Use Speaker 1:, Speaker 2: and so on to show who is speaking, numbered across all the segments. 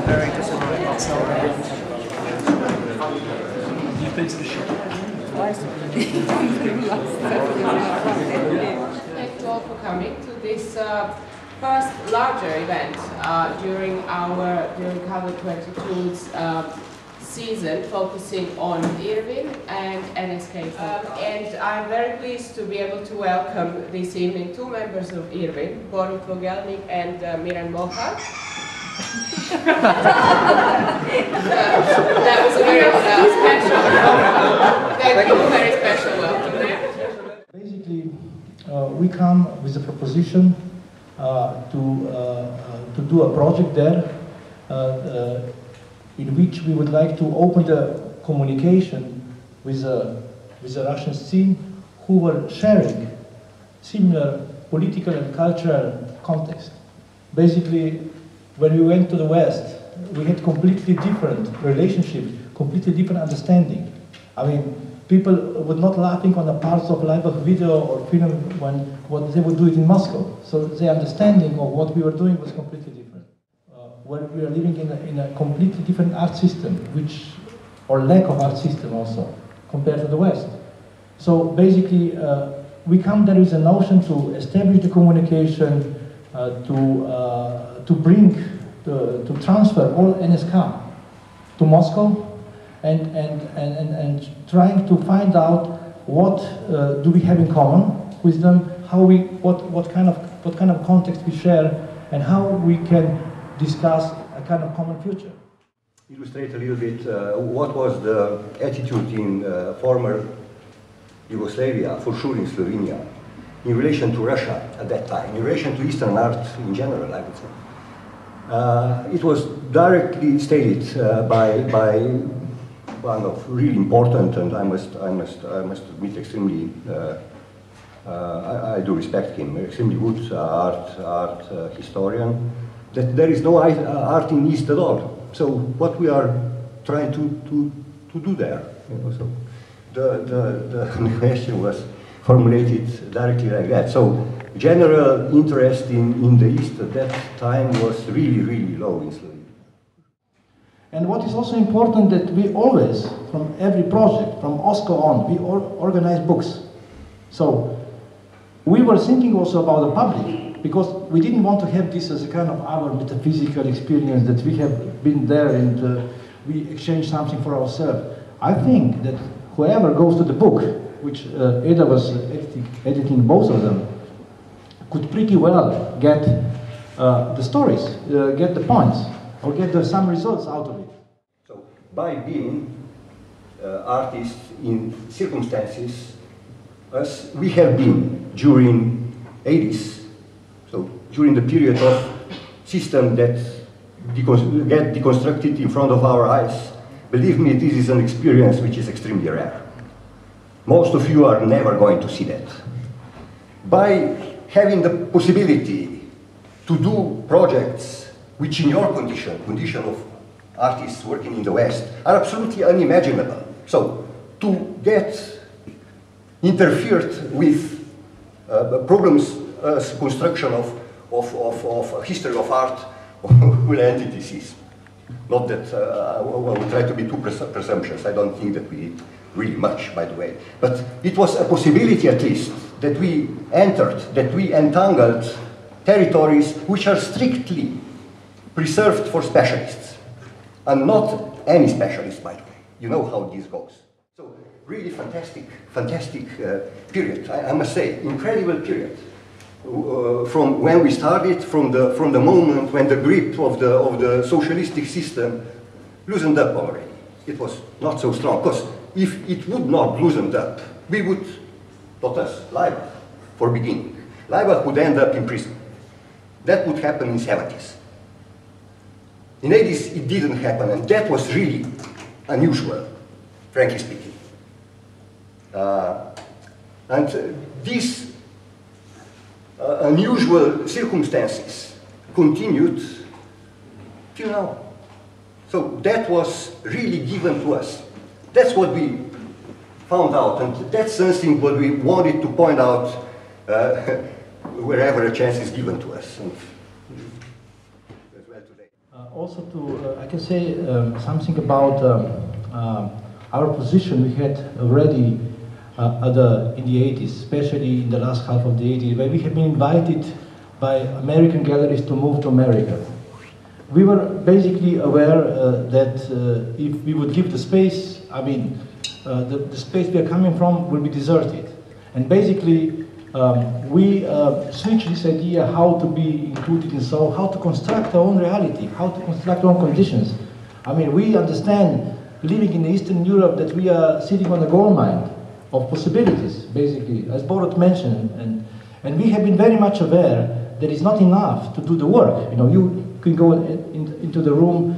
Speaker 1: very dissimilar outside. You've been to the shop?
Speaker 2: Thank you all for coming to this first larger event during Calvert 22's season, focusing on Irwin and NSK. And I'm very pleased to be able to welcome this evening two members of Irwin, Borut Vogelnik and Miran Mohar. That was a very special welcome. Thank you, a very special welcome there.
Speaker 3: Basically, we come with a proposition to do a project there in which we would like to open the communication with the Russian scene who were sharing similar political and cultural context. Basically, when we went to the West, we had completely different relationships, completely different understanding. I mean, people were not laughing on the parts of live video or film when what they would do it in Moscow. So the understanding of what we were doing was completely different. Where we are living in a completely different art system, or lack of art system also, compared to the West. So basically, we come there with a notion to establish the communication, to transfer all NSK to Moscow, and trying to find out what do we have in common with them, what kind of context we share, and how we can discuss a kind of common future.
Speaker 4: Illustrate a little bit what was the attitude in former Yugoslavia, for sure in Slovenia, in relation to Russia at that time, in relation to Eastern art in general, I would say. It was directly stated by one of really important, and I must admit, extremely, I do respect him, extremely good art historian, that there is no art in East at all. So what we are trying to do there, you know, so the question was formulated directly like that. So general interest in the East at that time was really low in Slovenia.
Speaker 3: And what is also important that we always, from every project, from OSCO on, we organize books. So we were thinking also about the public, because we didn't want to have this as a kind of our metaphysical experience that we have been there and we exchange something for ourselves. I think that whoever goes to the book, which Eda was editing both of them, could pretty well get the stories, get the points, or get some results out of it.
Speaker 4: So, by being artists in circumstances as we have been during 80s, so during the period of system that get deconstructed in front of our eyes, believe me, this is an experience which is extremely rare. Most of you are never going to see that. By having the possibility to do projects which in your condition of artists working in the West, are absolutely unimaginable. So, to get interfered with problems as construction of history of art will entities is. Not that I will try to be too presumptuous. I don't think that we did really much, by the way. But it was a possibility, at least, that we entered, that we entangled territories which are strictly preserved for specialists, and not any specialist, by the way. You know how this goes. So, really fantastic period, I must say, incredible period. From when we started, from the moment when the grip of the socialistic system loosened up already. It was not so strong, because if it would not loosened up, we would, not us, Laibach, for beginning. Laibach would end up in prison. That would happen in the 70s. In the 80s, it didn't happen, and that was really unusual, frankly speaking. And these unusual circumstances continued till now. So that was really given to us. That's what we found out, and that's something what we wanted to point out wherever a chance is given to us. And as well today.
Speaker 3: Also, I can say something about our position we had already in the 80s, especially in the last half of the 80s, where we have been invited by American galleries to move to America. We were basically aware that if we would give the space, I mean, the space we are coming from will be deserted. And basically, we switched this idea how to be included in Seoul, how to construct our own reality, how to construct our own conditions. I mean, we understand, living in Eastern Europe, that we are sitting on a gold mine of possibilities, basically, as Borut mentioned. And we have been very much aware that it's not enough to do the work. You know, you can go into the room,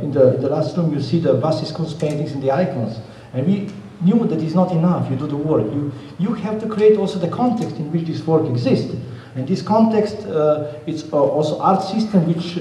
Speaker 3: in the last room, you see the Vassiscons paintings and the icons. And we knew that it's not enough, you do the work. You have to create also the context in which this work exists. And this context, it's also art system, which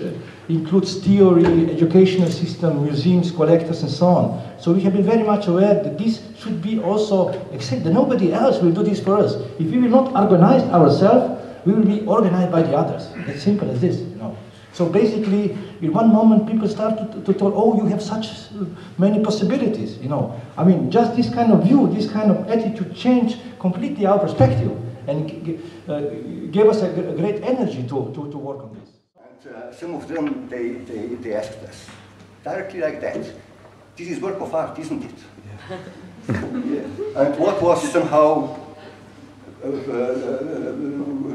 Speaker 3: includes theory, educational system, museums, collectors, and so on. So we have been very much aware that this should be also accepted. Nobody else will do this for us. If we will not organize ourselves, we will be organized by the others. As simple as this, you know. So basically, in one moment, people start to talk, oh, you have such many possibilities, you know. I mean, just this kind of view, this kind of attitude changed completely our perspective and gave us a great energy to work on this.
Speaker 4: And some of them, they asked us, directly like that, this is work of art, isn't it? Yeah. Yeah. And what was somehow,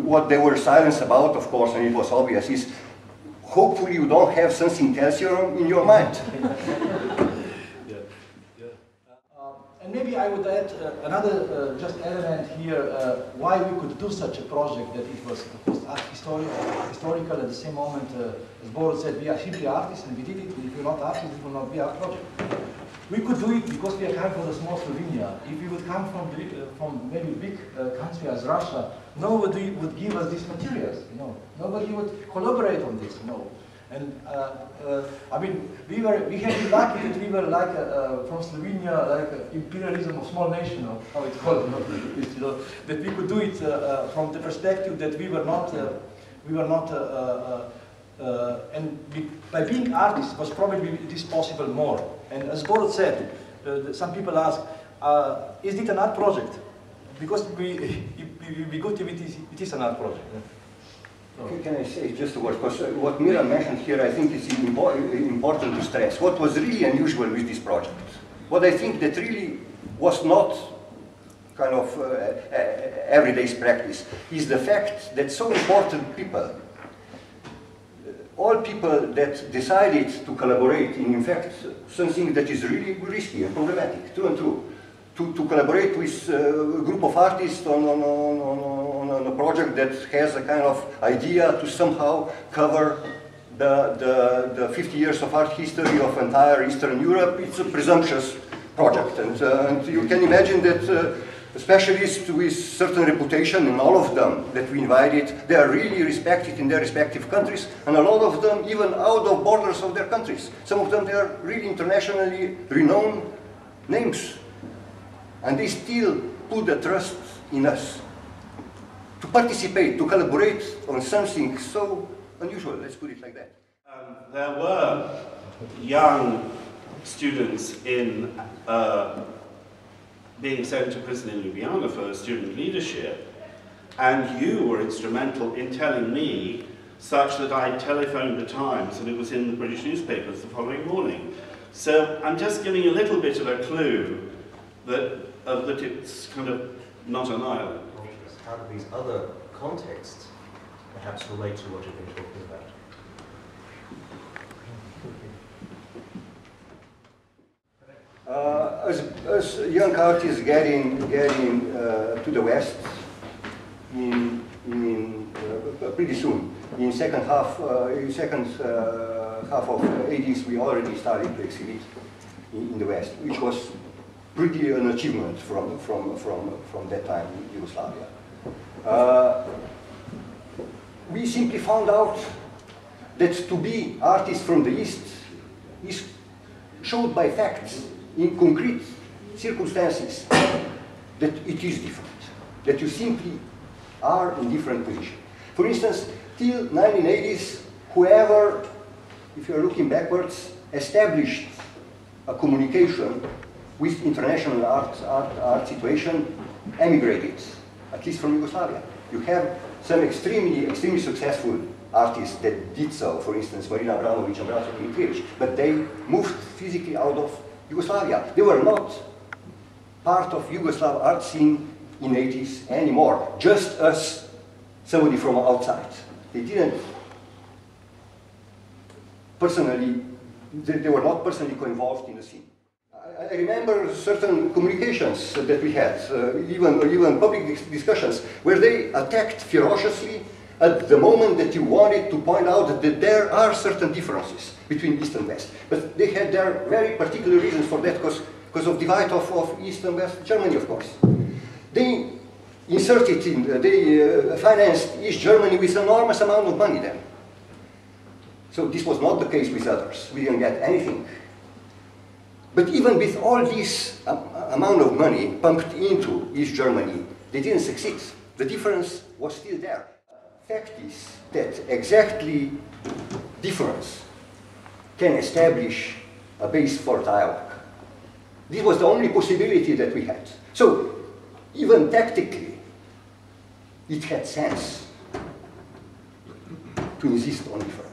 Speaker 4: what they were silent about, of course, and it was obvious, is hopefully you don't have something else in your mind.
Speaker 3: And maybe I would add another just element here, why we could do such a project, that it was art historical at the same moment, as Borut said, we are simply artists and we did it. If we're not artists, it will not be our project. We could do it because we are coming from a small Slovenia. If we would come from maybe big country as Russia, nobody would give us these materials, you know. Nobody would collaborate on this, you know. And I mean, we have been lucky that we were like from Slovenia, like imperialism of small nation, or how it's called, you know, that we could do it from the perspective that we were not, by being artists was probably this possible more. And as Borut said, some people ask, is it an art project? Because we good if it is an art project.
Speaker 4: Can I say just a word? Because what Mira mentioned here, I think is important to stress. What was really unusual with this project, what I think that really was not kind of everyday's practice, is the fact that so important people, all people that decided to collaborate in fact, something that is really risky and problematic, true and true, to collaborate with a group of artists on a project that has a kind of idea to somehow cover the 50 years of art history of entire Eastern Europe. It's a presumptuous project, and you can imagine that specialists with certain reputation, and all of them that we invited, they are really respected in their respective countries, and a lot of them even out of borders of their countries. Some of them, they are really internationally renowned names. And they still put the trust in us to participate, to collaborate on something so unusual, let's put it like that.
Speaker 5: There were young students in being sent to prison in Ljubljana for student leadership, and you were instrumental in telling me such that I telephoned the Times and it was in the British newspapers the following morning. So I'm just giving a little bit of a clue that it's kind of not an island.
Speaker 6: How do these other contexts perhaps relate to what you've been talking about?
Speaker 4: As young artists getting to the West pretty soon, in second half of 80s, we already started to exhibit in the West, which was pretty an achievement from that time in Yugoslavia. We simply found out that to be artists from the East is showed by facts, in concrete circumstances, that it is different, that you simply are in different position. For instance, till 1980s, whoever if you are looking backwards, established a communication with international art situation, emigrated, at least from Yugoslavia. You have some extremely successful artists that did so, for instance, Marina Abramovic and Braco Dimitrijevic, but they moved physically out of Yugoslavia. They were not part of Yugoslav art scene in the 80s anymore, just as somebody from outside. They didn't personally, they were not personally co-involved in the scene. I remember certain communications that we had, even public discussions, where they attacked ferociously at the moment that you wanted to point out that there are certain differences between East and West. But they had their very particular reasons for that, because of divide of East and West Germany, of course. They inserted they financed East Germany with an enormous amount of money then. So this was not the case with others. We didn't get anything. But even with all this amount of money pumped into East Germany, they didn't succeed. The difference was still there. Fact is that exactly difference can establish a base for dialogue. This was the only possibility that we had. So even tactically, it had sense to insist on difference.